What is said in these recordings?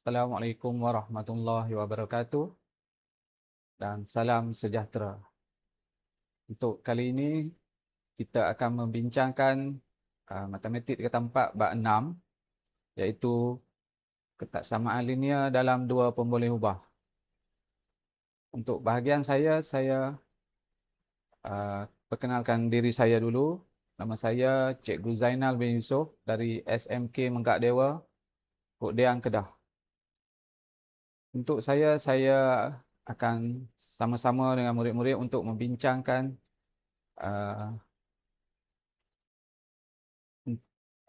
Assalamualaikum warahmatullahi wabarakatuh dan salam sejahtera. Untuk kali ini kita akan membincangkan matematik tingkatan 4 bab 6 iaitu ketaksamaan linear dalam dua pemboleh ubah. Untuk bahagian saya perkenalkan diri saya dulu. Nama saya Cikgu Zainal bin Yusof dari SMK Menggak Dewa, Kok Deang, Kedah. Untuk saya akan sama-sama dengan murid-murid untuk membincangkan uh,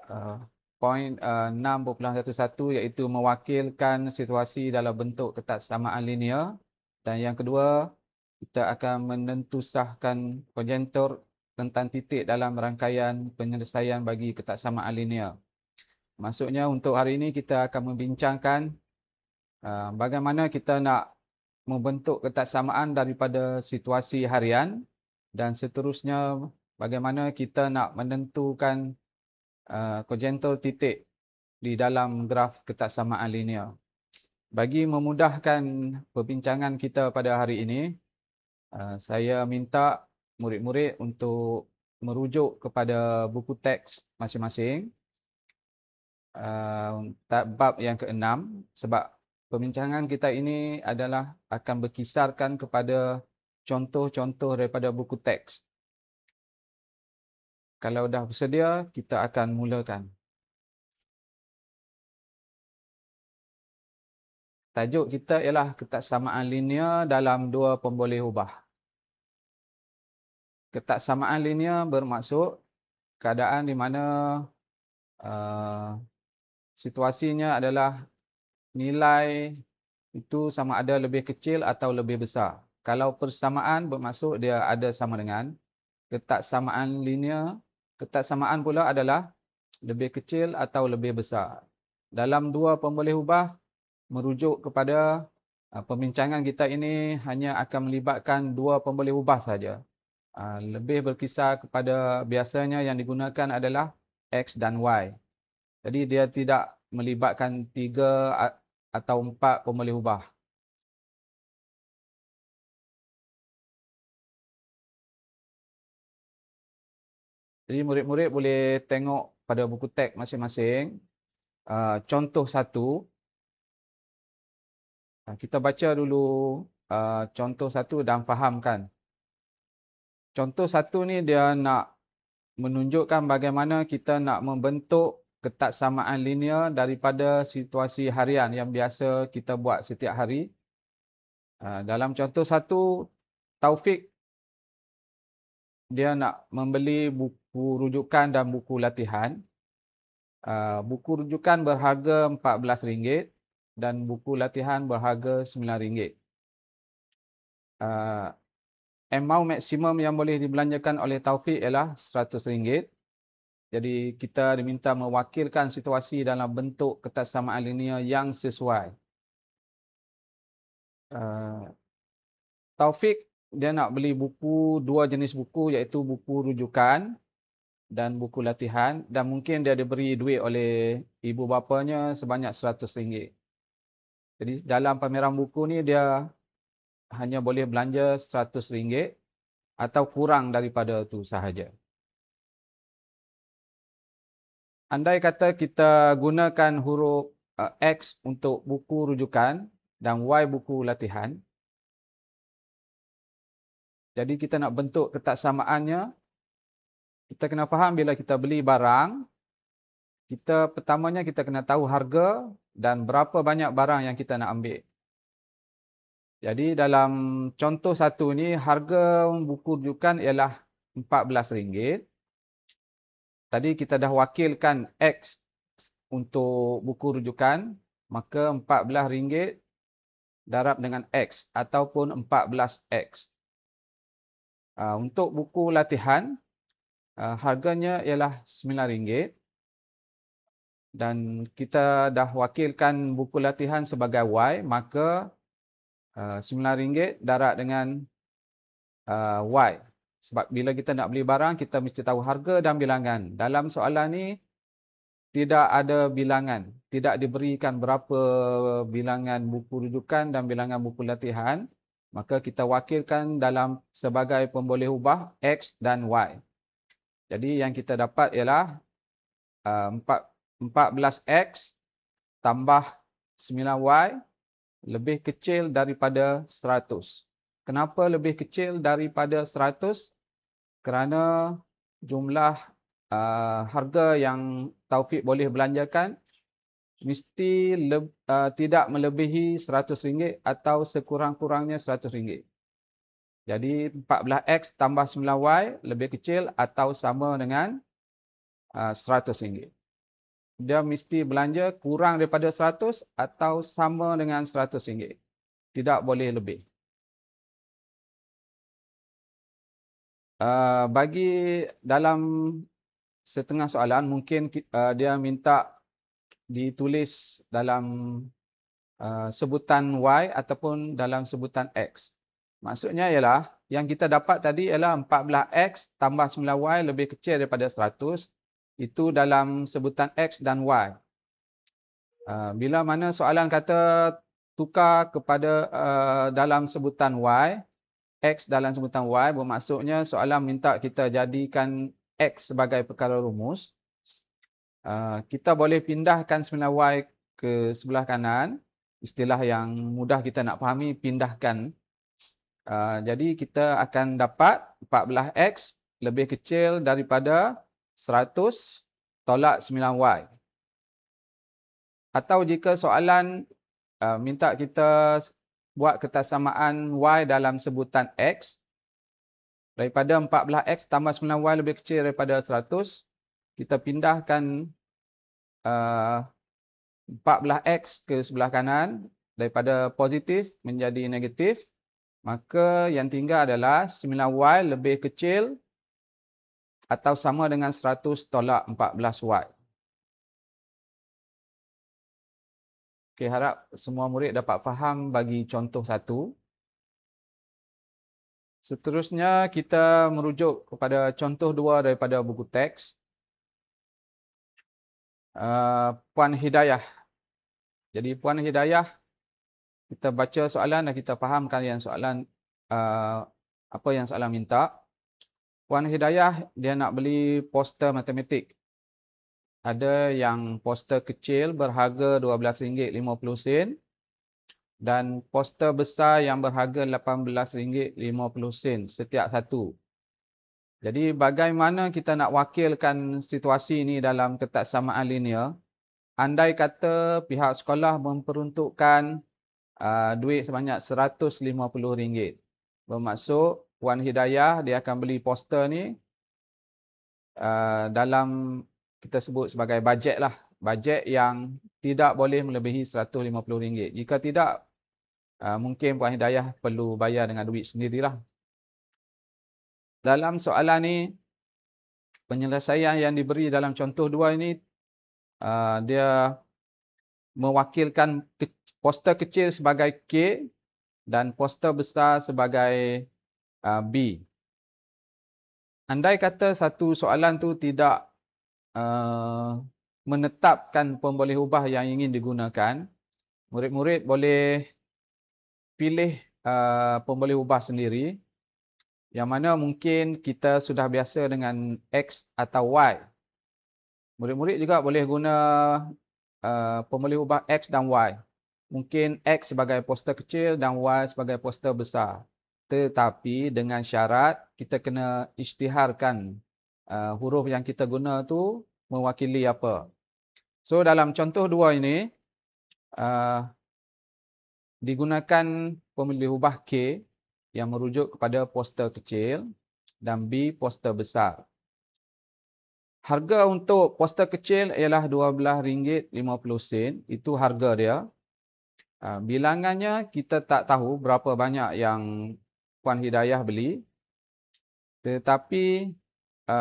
uh, poin 6.11 iaitu mewakilkan situasi dalam bentuk ketaksamaan linear, dan yang kedua kita akan menentusahkan konjentur tentang titik dalam rangkaian penyelesaian bagi ketaksamaan linear. Maksudnya untuk hari ini kita akan membincangkan bagaimana kita nak membentuk ketaksamaan daripada situasi harian, dan seterusnya bagaimana kita nak menentukan konjentur titik di dalam graf ketaksamaan linear. Bagi memudahkan perbincangan kita pada hari ini, saya minta murid-murid untuk merujuk kepada buku teks masing-masing bab yang ke-6, sebab perbincangan kita ini adalah akan berkisarkan kepada contoh-contoh daripada buku teks. Kalau dah bersedia, kita akan mulakan. Tajuk kita ialah ketaksamaan linear dalam dua pemboleh ubah. Ketaksamaan linear bermaksud keadaan di mana situasinya adalah nilai itu sama ada lebih kecil atau lebih besar. Kalau persamaan bermaksud dia ada sama dengan. Ketaksamaan linear, ketaksamaan pula adalah lebih kecil atau lebih besar. Dalam dua pemboleh ubah, merujuk kepada pembincangan kita ini hanya akan melibatkan dua pemboleh ubah saja. Lebih berkisar kepada biasanya yang digunakan adalah X dan Y. Jadi dia tidak melibatkan 3 atau 4 pemboleh ubah. Jadi murid-murid boleh tengok pada buku teks masing-masing. Contoh 1. Kita baca dulu contoh 1 dan fahamkan. Contoh 1 ni dia nak menunjukkan bagaimana kita nak membentuk ketaksamaan linear daripada situasi harian yang biasa kita buat setiap hari. Dalam contoh 1, Taufik dia nak membeli buku rujukan dan buku latihan. Buku rujukan berharga RM14 dan buku latihan berharga RM9. Amount maksimum yang boleh dibelanjakan oleh Taufik ialah RM100. Jadi kita diminta mewakilkan situasi dalam bentuk ketaksamaan linear yang sesuai. Taufik dia nak beli dua jenis buku, iaitu buku rujukan dan buku latihan, dan mungkin dia diberi duit oleh ibu bapanya sebanyak RM100. Jadi dalam pameran buku ni dia hanya boleh belanja RM100 atau kurang daripada itu sahaja. Andai kata kita gunakan huruf X untuk buku rujukan dan Y buku latihan, jadi kita nak bentuk ketaksamaannya, kita kena faham bila kita beli barang, pertamanya kita kena tahu harga dan berapa banyak barang yang kita nak ambil. Jadi dalam contoh 1 ni, harga buku rujukan ialah RM14. Tadi kita dah wakilkan X untuk buku rujukan, maka RM14 darab dengan X ataupun 14X. Untuk buku latihan, harganya ialah RM9 dan kita dah wakilkan buku latihan sebagai Y, maka RM9 darab dengan Y. Sebab bila kita nak beli barang, kita mesti tahu harga dan bilangan. Dalam soalan ni, tidak ada bilangan. Tidak diberikan berapa bilangan buku rujukan dan bilangan buku latihan. Maka kita wakilkan dalam sebagai pemboleh ubah X dan Y. Jadi yang kita dapat ialah 14X tambah 9Y lebih kecil daripada 100. Kenapa lebih kecil daripada 100? Kerana jumlah harga yang Taufik boleh belanjakan mesti tidak melebihi RM100 atau sekurang-kurangnya RM100. Jadi 14X tambah 9Y lebih kecil atau sama dengan RM100. Dia mesti belanja kurang daripada 100 atau sama dengan RM100. Tidak boleh lebih. Bagi dalam setengah soalan mungkin dia minta ditulis dalam sebutan Y ataupun dalam sebutan X. Maksudnya ialah yang kita dapat tadi ialah 14X tambah 9Y lebih kecil daripada 100. Itu dalam sebutan X dan Y. Bila mana soalan kata tukar kepada dalam sebutan Y, X dalam sebutan Y, bermaksudnya soalan minta kita jadikan X sebagai perkara rumus. Kita boleh pindahkan 9Y ke sebelah kanan. Istilah yang mudah kita nak fahami, pindahkan. Jadi kita akan dapat 14X lebih kecil daripada 100 tolak 9Y. Atau jika soalan minta kita buat ketersamaan Y dalam sebutan X, daripada 14X tambah 9Y lebih kecil daripada 100, kita pindahkan 14X ke sebelah kanan, daripada positif menjadi negatif, maka yang tinggal adalah 9Y lebih kecil atau sama dengan 100 tolak 14Y. Okay, harap semua murid dapat faham bagi contoh satu. Seterusnya kita merujuk kepada contoh 2 daripada buku teks. Puan Hidayah. Jadi Puan Hidayah, kita baca soalan dan kita fahamkan yang soalan apa yang soalan minta. Puan Hidayah dia nak beli poster matematik. Ada yang poster kecil berharga RM12.50 dan poster besar yang berharga RM18.50 setiap satu. Jadi bagaimana kita nak wakilkan situasi ini dalam ketaksamaan linear? Andai kata pihak sekolah memperuntukkan duit sebanyak RM150. Bermaksud Puan Hidayah dia akan beli poster ni dalam kita sebut sebagai bajet lah. Bajet yang tidak boleh melebihi RM150. Jika tidak, mungkin Puan Hidayah perlu bayar dengan duit sendirilah. Dalam soalan ni, penyelesaian yang diberi dalam contoh 2 ini, dia mewakilkan poster kecil sebagai K dan poster besar sebagai B. Andai kata satu soalan tu tidak menetapkan pemboleh ubah yang ingin digunakan, murid-murid boleh pilih pemboleh ubah sendiri, yang mana mungkin kita sudah biasa dengan X atau Y. Murid-murid juga boleh guna pemboleh ubah X dan Y. Mungkin X sebagai poster kecil dan Y sebagai poster besar. Tetapi dengan syarat kita kena isytiharkan huruf yang kita guna tu mewakili apa. So dalam contoh 2 ini digunakan pemboleh ubah K yang merujuk kepada poster kecil dan B poster besar. Harga untuk poster kecil ialah RM12.50. Itu harga dia. Bilangannya kita tak tahu berapa banyak yang Puan Hidayah beli. Tetapi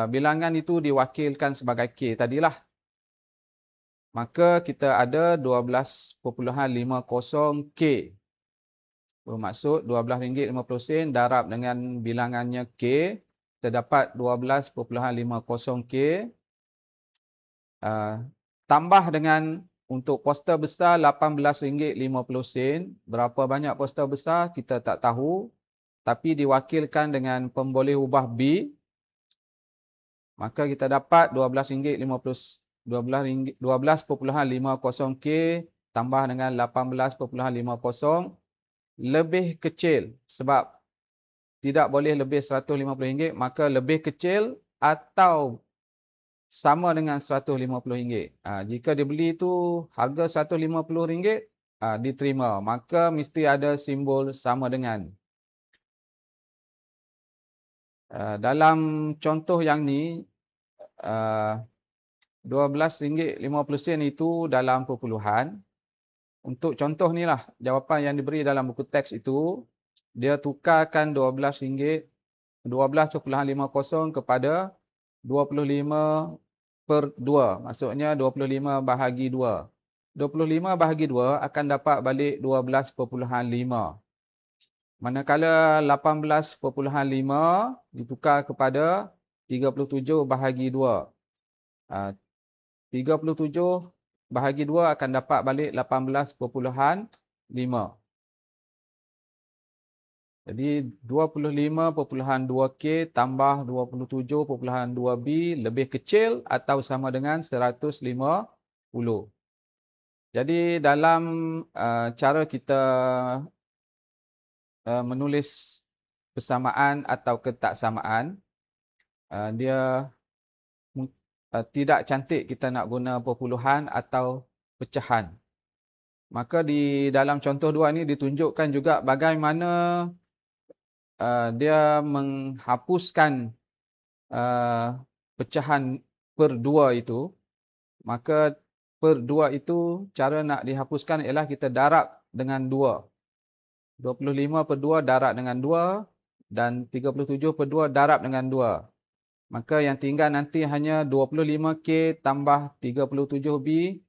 bilangan itu diwakilkan sebagai K tadilah. Maka kita ada 12.50K. Bermaksud RM12.50 darab dengan bilangannya K. Kita dapat 12.50K. tambah dengan untuk poster besar RM18.50. Berapa banyak poster besar kita tak tahu. Tapi diwakilkan dengan pemboleh ubah B. Maka kita dapat RM12.50K tambah dengan 18.50 lebih kecil. Sebab tidak boleh lebih RM150, maka lebih kecil atau sama dengan RM150. Jika dibeli itu harga RM150, diterima. Maka mesti ada simbol sama dengan. Dalam contoh yang ni, RM12.50 itu dalam perpuluhan. Untuk contoh ni lah, jawapan yang diberi dalam buku teks itu, dia tukarkan RM12.50 kepada 25/2. Maksudnya 25 bahagi 2. 25 bahagi 2 akan dapat balik 12.5. Manakala 18.5 ditukar kepada 37 bahagi 2. 37 bahagi 2 akan dapat balik 18.5. Jadi 25.2K tambah 27.2B lebih kecil atau sama dengan 150. Jadi dalam cara kita menulis persamaan atau ketaksamaan, dia tidak cantik kita nak guna perpuluhan atau pecahan. Maka di dalam contoh 2 ni ditunjukkan juga bagaimana dia menghapuskan pecahan per 2 itu. Maka per 2 itu cara nak dihapuskan ialah kita darab dengan 2. 25/2 darab dengan 2 dan 37/2 darab dengan 2. Maka yang tinggal nanti hanya 25K tambah 37B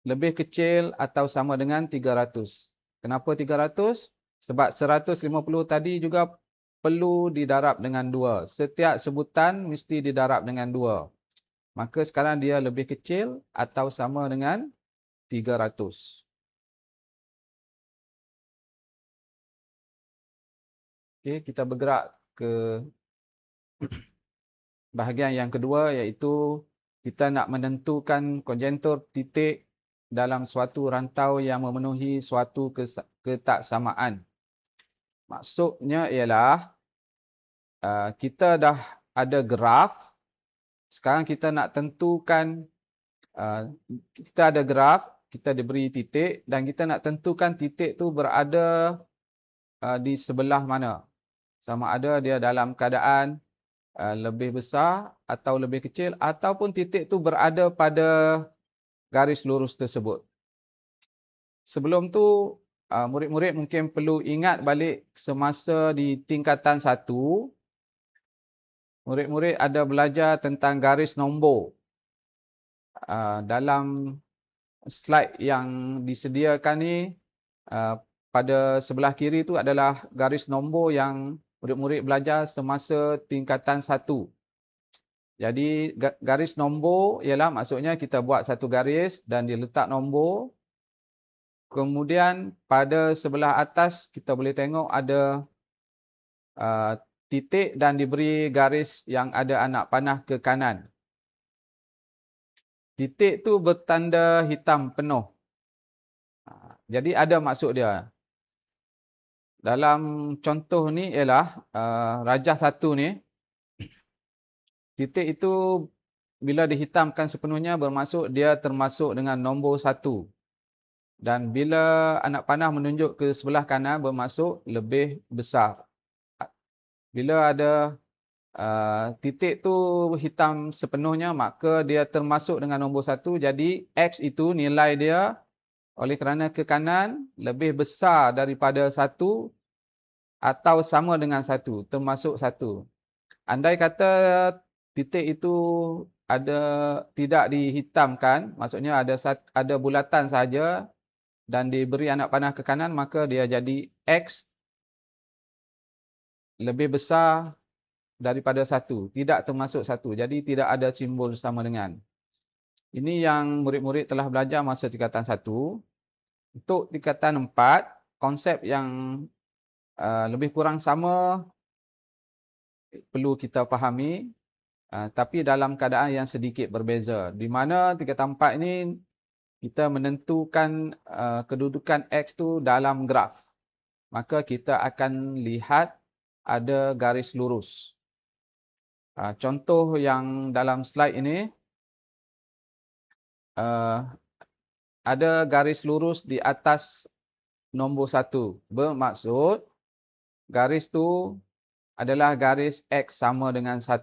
lebih kecil atau sama dengan 300. Kenapa 300? Sebab 150 tadi juga perlu didarab dengan 2. Setiap sebutan mesti didarab dengan 2. Maka sekarang dia lebih kecil atau sama dengan 300. Okey, kita bergerak ke bahagian yang kedua, iaitu kita nak menentukan konjentur titik dalam suatu rantau yang memenuhi suatu ketaksamaan. Maksudnya ialah kita dah ada graf. Sekarang kita nak tentukan, kita ada graf, kita diberi titik dan kita nak tentukan titik tu berada di sebelah mana. Sama ada dia dalam keadaan lebih besar atau lebih kecil, ataupun titik tu berada pada garis lurus tersebut. Sebelum tu, murid-murid mungkin perlu ingat balik semasa di tingkatan 1, murid-murid ada belajar tentang garis nombor. Dalam slide yang disediakan ni, pada sebelah kiri tu adalah garis nombor yang murid-murid belajar semasa tingkatan 1. Jadi garis nombor ialah maksudnya kita buat satu garis dan diletak nombor. Kemudian pada sebelah atas kita boleh tengok ada titik dan diberi garis yang ada anak panah ke kanan. Titik tu bertanda hitam penuh. Jadi ada maksud dia. Dalam contoh ni ialah rajah 1 ni, titik itu bila dihitamkan sepenuhnya bermaksud dia termasuk dengan nombor 1. Dan bila anak panah menunjuk ke sebelah kanan bermaksud lebih besar. Bila ada titik tu hitam sepenuhnya, maka dia termasuk dengan nombor 1. Jadi X itu nilai dia oleh kerana ke kanan lebih besar daripada 1 atau sama dengan 1, termasuk 1. Andai kata titik itu tidak dihitamkan, maksudnya ada bulatan saja dan diberi anak panah ke kanan, maka dia jadi X lebih besar daripada 1, tidak termasuk 1. Jadi tidak ada simbol sama dengan. Ini yang murid-murid telah belajar masa tingkatan 1. Untuk tingkatan 4, konsep yang lebih kurang sama perlu kita fahami, tapi dalam keadaan yang sedikit berbeza. Di mana tingkatan 4 ini kita menentukan kedudukan X tu dalam graf. Maka kita akan lihat ada garis lurus. Contoh yang dalam slide ini, ada garis lurus di atas nombor 1. Bermaksud garis tu adalah garis X sama dengan 1.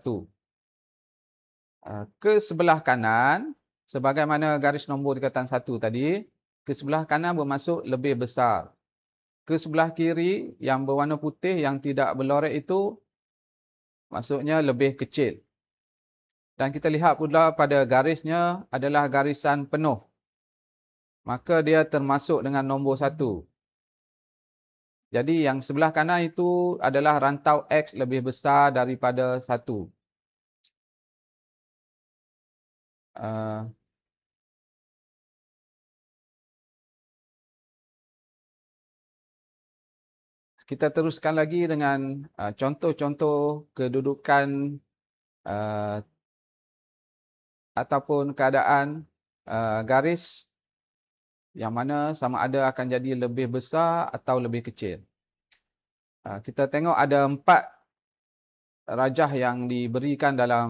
Ke sebelah kanan, sebagaimana garis nombor tingkatan 1 tadi, ke sebelah kanan bermaksud lebih besar. Ke sebelah kiri yang berwarna putih yang tidak berlorek itu maksudnya lebih kecil. Dan kita lihat pula pada garisnya adalah garisan penuh. Maka dia termasuk dengan nombor 1. Jadi yang sebelah kanan itu adalah rantau X lebih besar daripada 1. Kita teruskan lagi dengan contoh-contoh kedudukan ataupun keadaan garis yang mana sama ada akan jadi lebih besar atau lebih kecil. Kita tengok ada 4 rajah yang diberikan dalam,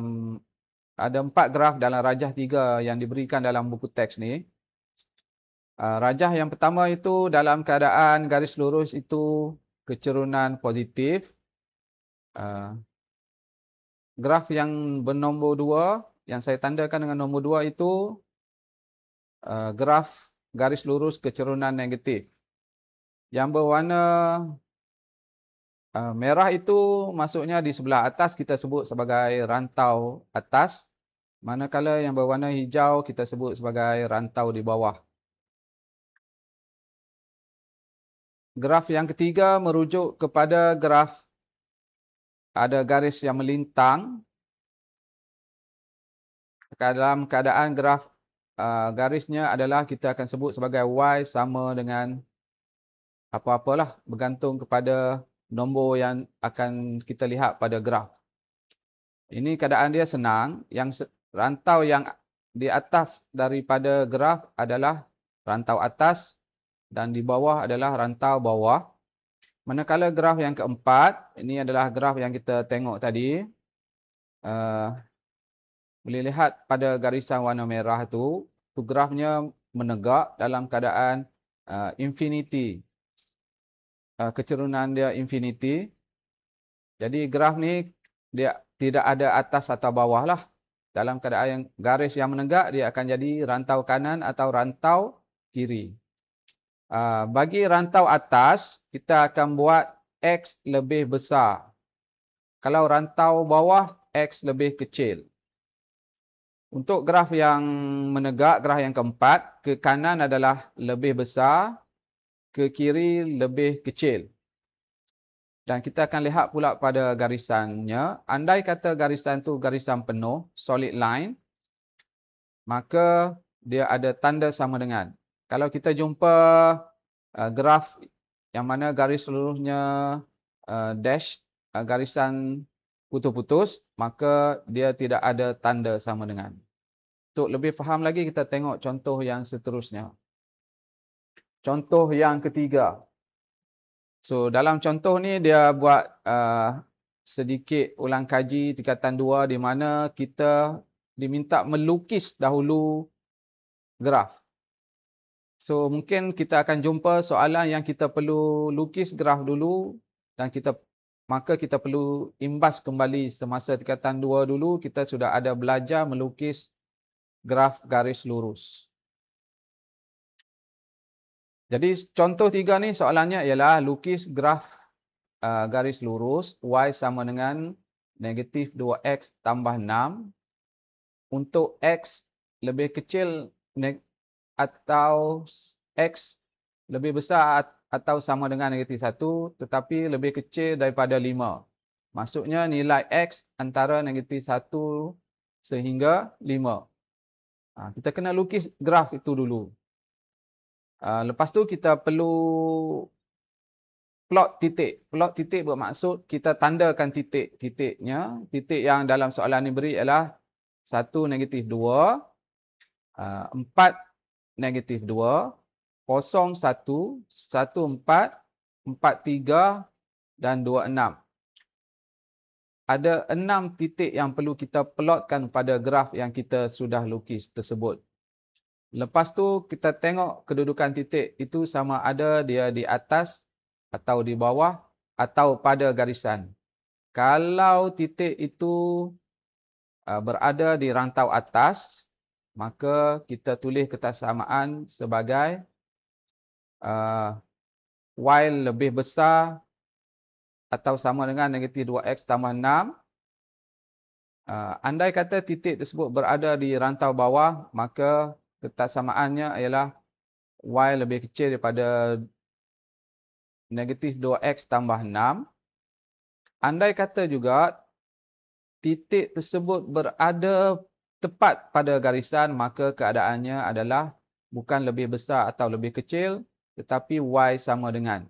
ada 4 graf dalam rajah 3 yang diberikan dalam buku teks ni. Rajah yang pertama itu dalam keadaan garis lurus itu kecerunan positif. Graf yang bernombor 2, yang saya tandakan dengan nombor 2 itu graf garis lurus kecerunan negatif. Yang berwarna merah itu maksudnya di sebelah atas kita sebut sebagai rantau atas. Manakala yang berwarna hijau kita sebut sebagai rantau di bawah. Graf yang ketiga merujuk kepada graf ada garis yang melintang. Dalam keadaan graf garisnya adalah kita akan sebut sebagai Y sama dengan apa-apalah bergantung kepada nombor yang akan kita lihat pada graf. Ini keadaan dia senang. Yang rantau yang di atas daripada graf adalah rantau atas dan di bawah adalah rantau bawah. Manakala graf yang keempat, ini adalah graf yang kita tengok tadi. Boleh lihat pada garisan warna merah tu grafnya menegak dalam keadaan infinity. Kecerunan dia infinity. Jadi graf ni dia tidak ada atas atau bawah lah. Dalam keadaan yang garis yang menegak, dia akan jadi rantau kanan atau rantau kiri. Bagi rantau atas, kita akan buat X lebih besar. Kalau rantau bawah, X lebih kecil. Untuk graf yang menegak, graf yang keempat, ke kanan adalah lebih besar, ke kiri lebih kecil. Dan kita akan lihat pula pada garisannya. Andai kata garisan tu garisan penuh, solid line, maka dia ada tanda sama dengan. Kalau kita jumpa graf yang mana garis seluruhnya dash, garisan putus-putus, maka dia tidak ada tanda sama dengan. Untuk lebih faham lagi, kita tengok contoh yang seterusnya. Contoh yang ketiga. So, dalam contoh ni dia buat sedikit ulang kaji tingkatan 2 di mana kita diminta melukis dahulu graf. So, mungkin kita akan jumpa soalan yang kita perlu lukis graf dulu dan maka kita perlu imbas kembali semasa tingkatan 2 dulu kita sudah ada belajar melukis graf garis lurus. Jadi contoh 3 ni soalannya ialah lukis graf garis lurus Y sama dengan negatif 2X tambah 6 untuk X lebih kecil atau X lebih besar atau sama dengan negatif 1 tetapi lebih kecil daripada 5. Maksudnya nilai X antara negatif 1 sehingga 5. Kita kena lukis graf itu dulu. Lepas tu kita perlu plot titik. Plot titik bermaksud kita tandakan titik-titiknya. Titik yang dalam soalan ini beri ialah 1, -2, 4, -2, 0, 1, 1, 4, 4, 3 dan 2, 6. Ada 6 titik yang perlu kita plotkan pada graf yang kita sudah lukis tersebut. Lepas tu kita tengok kedudukan titik itu sama ada dia di atas atau di bawah atau pada garisan. Kalau titik itu berada di rantau atas, maka kita tulis kesamaan sebagai y lebih besar atau sama dengan -2x tambah 6. Andai kata titik tersebut berada di rantau bawah, maka ketasamaannya ialah y lebih kecil daripada -2x tambah 6. Andai kata juga titik tersebut berada tepat pada garisan, maka keadaannya adalah bukan lebih besar atau lebih kecil, tetapi y sama dengan.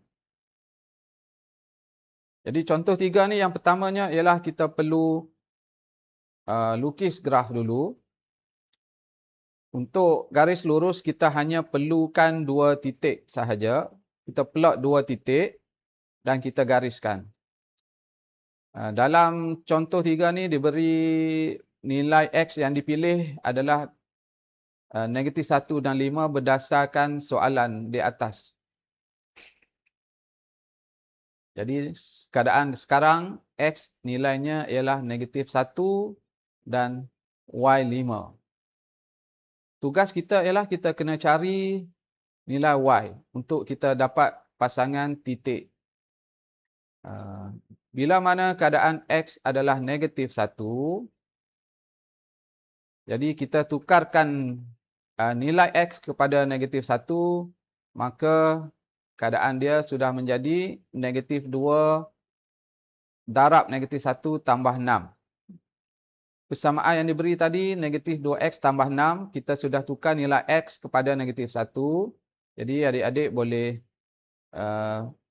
Jadi contoh 3 ni yang pertamanya ialah kita perlu lukis graf dulu. Untuk garis lurus kita hanya perlukan 2 titik sahaja. Kita plot 2 titik dan kita gariskan. Dalam contoh 3 ni diberi nilai X yang dipilih adalah -1 dan 5 berdasarkan soalan di atas. Jadi keadaan sekarang X nilainya ialah -1 dan Y 5. Tugas kita ialah kita kena cari nilai Y untuk kita dapat pasangan titik. Bila mana keadaan X adalah -1, jadi kita tukarkan nilai X kepada -1, maka keadaan dia sudah menjadi -2 darab -1 tambah 6. Persamaan yang diberi tadi -2x tambah 6, kita sudah tukar nilai X kepada -1. Jadi adik-adik boleh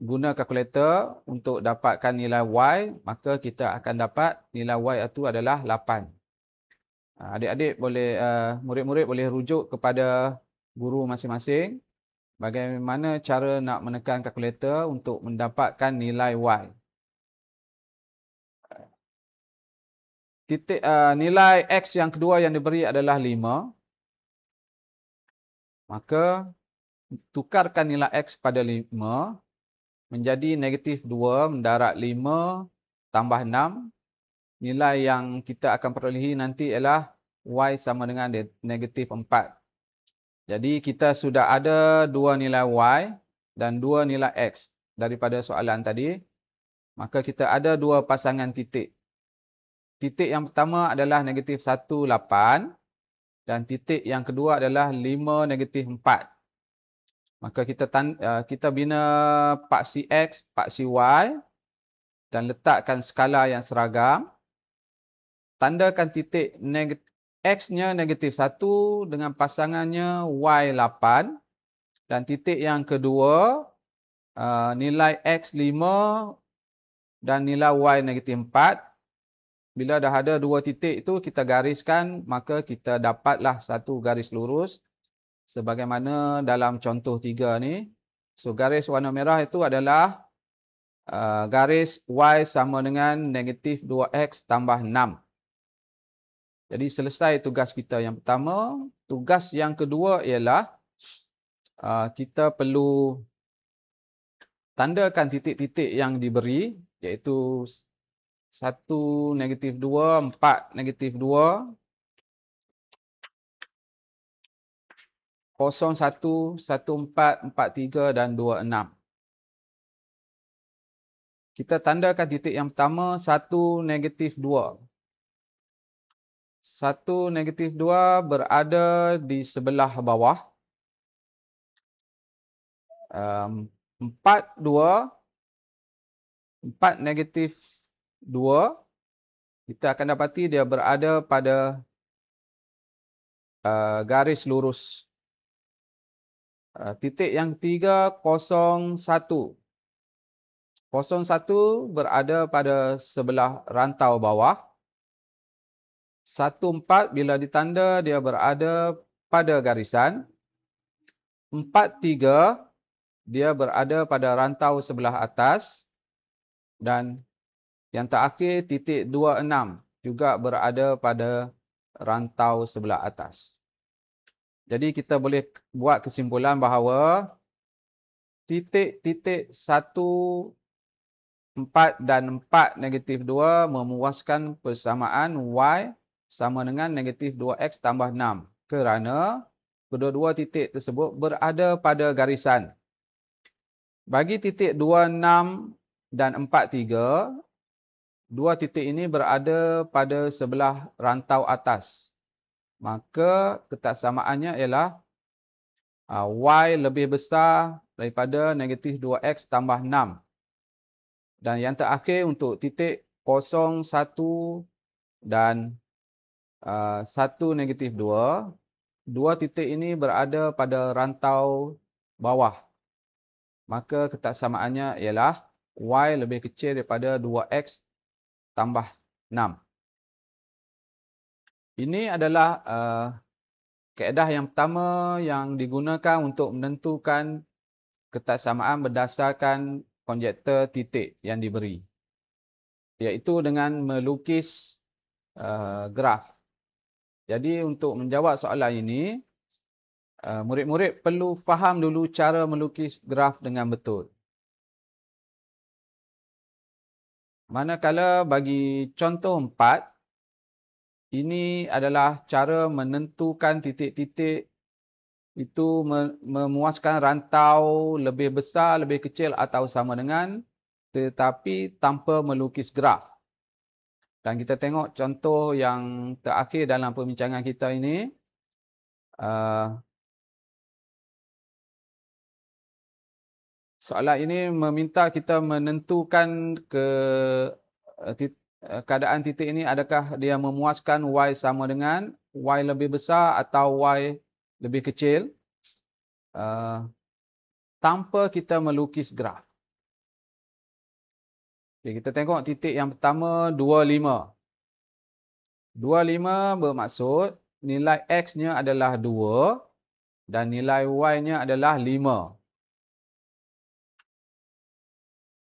guna kalkulator untuk dapatkan nilai Y, maka kita akan dapat nilai Y itu adalah 8. Adik-adik boleh, murid-murid boleh rujuk kepada guru masing-masing bagaimana cara nak menekan kalkulator untuk mendapatkan nilai Y. Nilai X yang kedua yang diberi adalah 5. Maka tukarkan nilai X pada 5 menjadi -2 mendarat 5 tambah 6. Nilai yang kita akan perolehi nanti ialah Y sama dengan -4. Jadi kita sudah ada 2 nilai Y dan 2 nilai X daripada soalan tadi. Maka kita ada 2 pasangan titik. Titik yang pertama adalah -1, 8. Dan titik yang kedua adalah 5, -4. Maka kita bina paksi X, paksi Y dan letakkan skala yang seragam. Tandakan titik X-nya -1 dengan pasangannya Y 8. Dan titik yang kedua nilai X 5 dan nilai Y -4. Bila dah ada 2 titik itu kita gariskan, maka kita dapatlah satu garis lurus sebagaimana dalam contoh 3 ni. So garis warna merah itu adalah garis Y sama dengan -2x tambah 6. Jadi selesai tugas kita yang pertama. Tugas yang kedua ialah kita perlu tandakan titik-titik yang diberi, iaitu 1, -2, 4, -2, 0, 1, 1, 4, 4, 3 dan 2, 6. Kita tandakan titik yang pertama 1, -2. 1, -2 berada di sebelah bawah. 4, 2. 4, -2. Kita akan dapati dia berada pada garis lurus. Titik yang ketiga 01. 01 berada pada sebelah rantau bawah. 14 bila ditanda dia berada pada garisan. 43 dia berada pada rantau sebelah atas. Dan yang terakhir titik 26 juga berada pada rantau sebelah atas. Jadi kita boleh buat kesimpulan bahawa titik-titik 1, 4 dan 4 negatif 2 memuaskan persamaan Y sama dengan negatif 2X tambah 6. Kerana kedua-dua titik tersebut berada pada garisan. Bagi titik 26 dan 43, dua titik ini berada pada sebelah rantau atas. Maka ketaksamaannya ialah Y lebih besar daripada negatif 2X tambah 6. Dan yang terakhir untuk titik 01 dan 1 negatif 2. Dua titik ini berada pada rantau bawah. Maka ketaksamaannya ialah Y lebih kecil daripada 2X tambah 6. Ini adalah kaedah yang pertama yang digunakan untuk menentukan ketaksamaan berdasarkan konjektor titik yang diberi, iaitu dengan melukis graf. Jadi untuk menjawab soalan ini, murid-murid perlu faham dulu cara melukis graf dengan betul. Manakala bagi contoh 4, ini adalah cara menentukan titik-titik itu memuaskan rantau lebih besar, lebih kecil atau sama dengan, tetapi tanpa melukis graf. Dan kita tengok contoh yang terakhir dalam perbincangan kita ini. Soalan ini meminta kita menentukan keadaan titik ini, adakah dia memuaskan Y sama dengan Y lebih besar atau Y lebih kecil, tanpa kita melukis graf. Okay, kita tengok titik yang pertama 25. 25 bermaksud nilai X-nya adalah 2 dan nilai Y-nya adalah 5.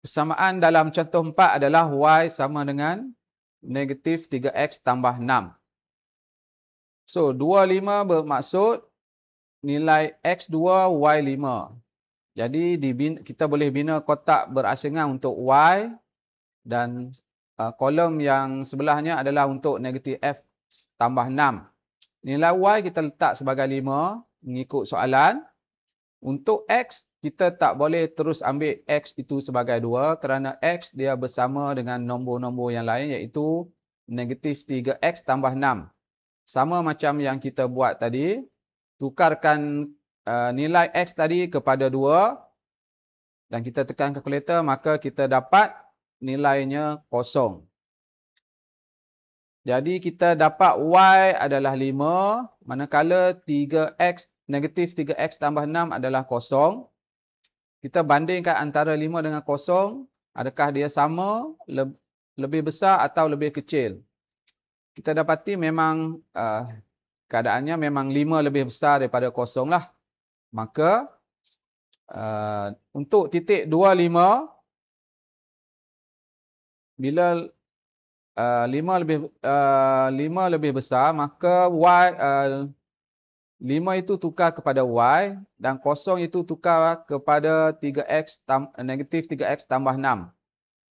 Persamaan dalam contoh 4 adalah Y sama dengan negatif 3X tambah 6. So, 25 bermaksud nilai X2, Y5. Jadi, kita boleh bina kotak berasingan untuk Y dan kolom yang sebelahnya adalah untuk negatif F tambah 6. Nilai Y kita letak sebagai 5 mengikut soalan. Untuk X, kita tak boleh terus ambil X itu sebagai 2 kerana X dia bersama dengan nombor-nombor yang lain iaitu negatif 3X tambah 6. Sama macam yang kita buat tadi, tukarkan nilai X tadi kepada 2 dan kita tekan kalkulator, maka kita dapat nilainya 0. Jadi kita dapat Y adalah 5, manakala 3X, negatif 3X tambah 6 adalah 0. Kita bandingkan antara 5 dengan 0, adakah dia sama, lebih besar atau lebih kecil. Kita dapati memang keadaannya memang 5 lebih besar daripada 0 lah. Maka untuk titik 25, bila 5 lebih besar, maka Y 5 itu tukar kepada Y dan 0 itu tukar kepada 3X negatif 3X tambah 6.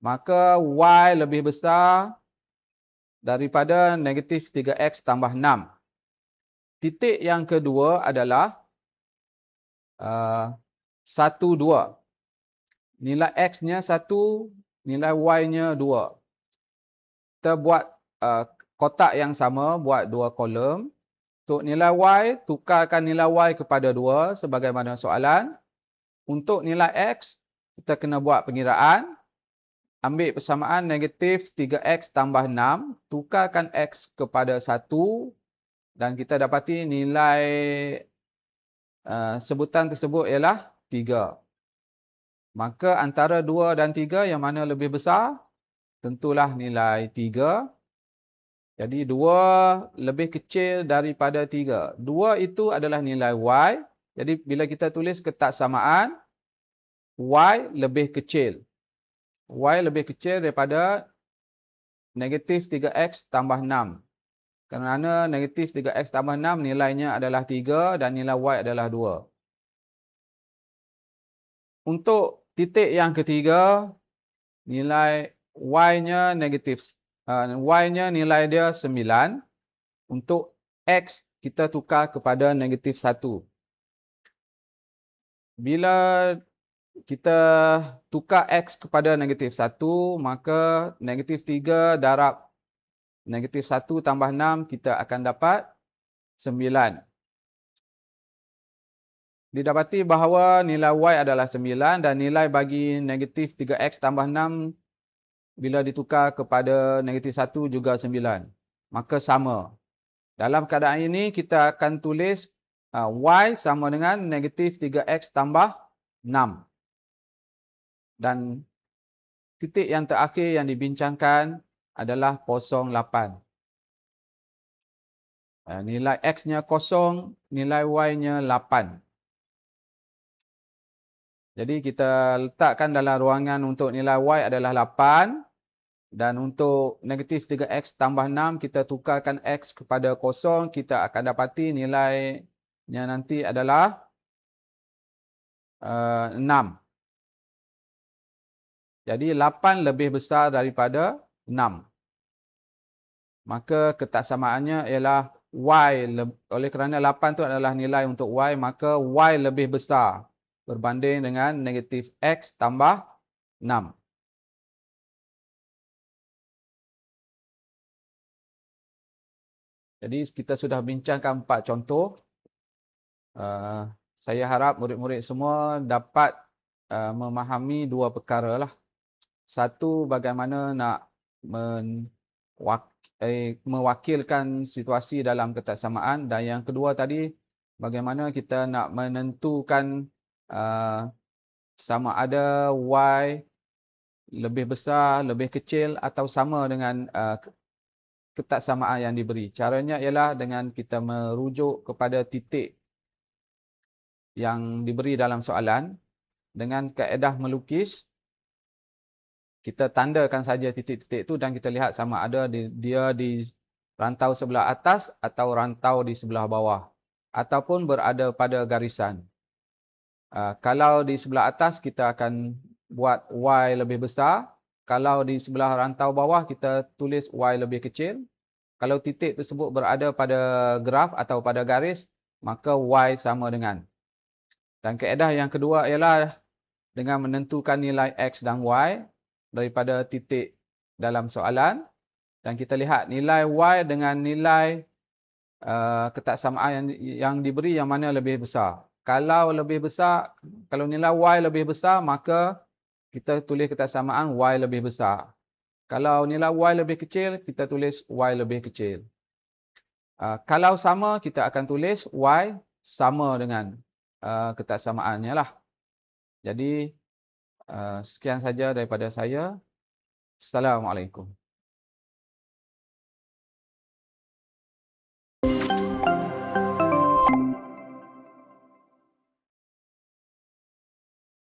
Maka Y lebih besar daripada negatif 3X tambah 6. Titik yang kedua adalah 1, 2. Nilai X-nya 1, nilai Y-nya 2. Kita buat kotak yang sama, buat 2 kolom. Untuk nilai Y, tukarkan nilai Y kepada 2 sebagaimana soalan. Untuk nilai X, kita kena buat pengiraan. Ambil persamaan negatif 3X tambah 6. Tukarkan X kepada 1. Dan kita dapati nilai sebutan tersebut ialah 3. Maka antara 2 dan 3 yang mana lebih besar? Tentulah nilai 3. Jadi 2 lebih kecil daripada 3. 2 itu adalah nilai Y. Jadi bila kita tulis ketak samaan, Y lebih kecil. Y lebih kecil daripada negatif 3X tambah 6. Kerana negatif 3X tambah 6 nilainya adalah 3 dan nilai Y adalah 2. Untuk titik yang ketiga, nilai Y-nya negatif. Y-nya nilai dia 9. Untuk X kita tukar kepada negatif 1. Bila kita tukar X kepada negatif 1, maka negatif 3 darab negatif 1 tambah 6, kita akan dapat 9. Didapati bahawa nilai Y adalah 9 dan nilai bagi negatif 3X tambah 6 bila ditukar kepada negatif 1 juga 9. Maka sama. Dalam keadaan ini kita akan tulis Y sama dengan negatif 3X tambah 6. Dan titik yang terakhir yang dibincangkan adalah 0,8. Nilai X-nya 0, nilai Y-nya 8. Jadi kita letakkan dalam ruangan untuk nilai Y adalah 8. Dan untuk negatif 3X tambah 6, kita tukarkan X kepada 0, kita akan dapati nilainya nanti adalah 6. Jadi 8 lebih besar daripada 6. Maka ketaksamaannya ialah Y. Oleh kerana 8 itu adalah nilai untuk Y, maka Y lebih besar berbanding dengan negatif X tambah 6. Jadi kita sudah bincangkan 4 contoh. Saya harap murid-murid semua dapat memahami 2 perkara lah. Satu, bagaimana nak mewakilkan situasi dalam ketaksamaan. Dan yang kedua tadi, bagaimana kita nak menentukan sama ada Y lebih besar, lebih kecil atau sama dengan ketaksamaan yang diberi. Caranya ialah dengan kita merujuk kepada titik yang diberi dalam soalan. Dengan kaedah melukis, kita tandakan saja titik-titik itu dan kita lihat sama ada dia di rantau sebelah atas atau rantau di sebelah bawah. Ataupun berada pada garisan. Kalau di sebelah atas, kita akan buat Y lebih besar. Kalau di sebelah rantau bawah, kita tulis Y lebih kecil. Kalau titik tersebut berada pada graf atau pada garis, maka Y sama dengan. Dan kaedah yang kedua ialah dengan menentukan nilai X dan Y daripada titik dalam soalan. Dan kita lihat nilai Y dengan nilai ketaksamaan yang diberi yang mana lebih besar. Kalau nilai Y lebih besar, maka kita tulis ketaksamaan Y lebih besar. Kalau nilai Y lebih kecil, kita tulis Y lebih kecil. Kalau sama, kita akan tulis Y sama dengan ketaksamaannya lah. Jadi, sekian saja daripada saya. Assalamualaikum.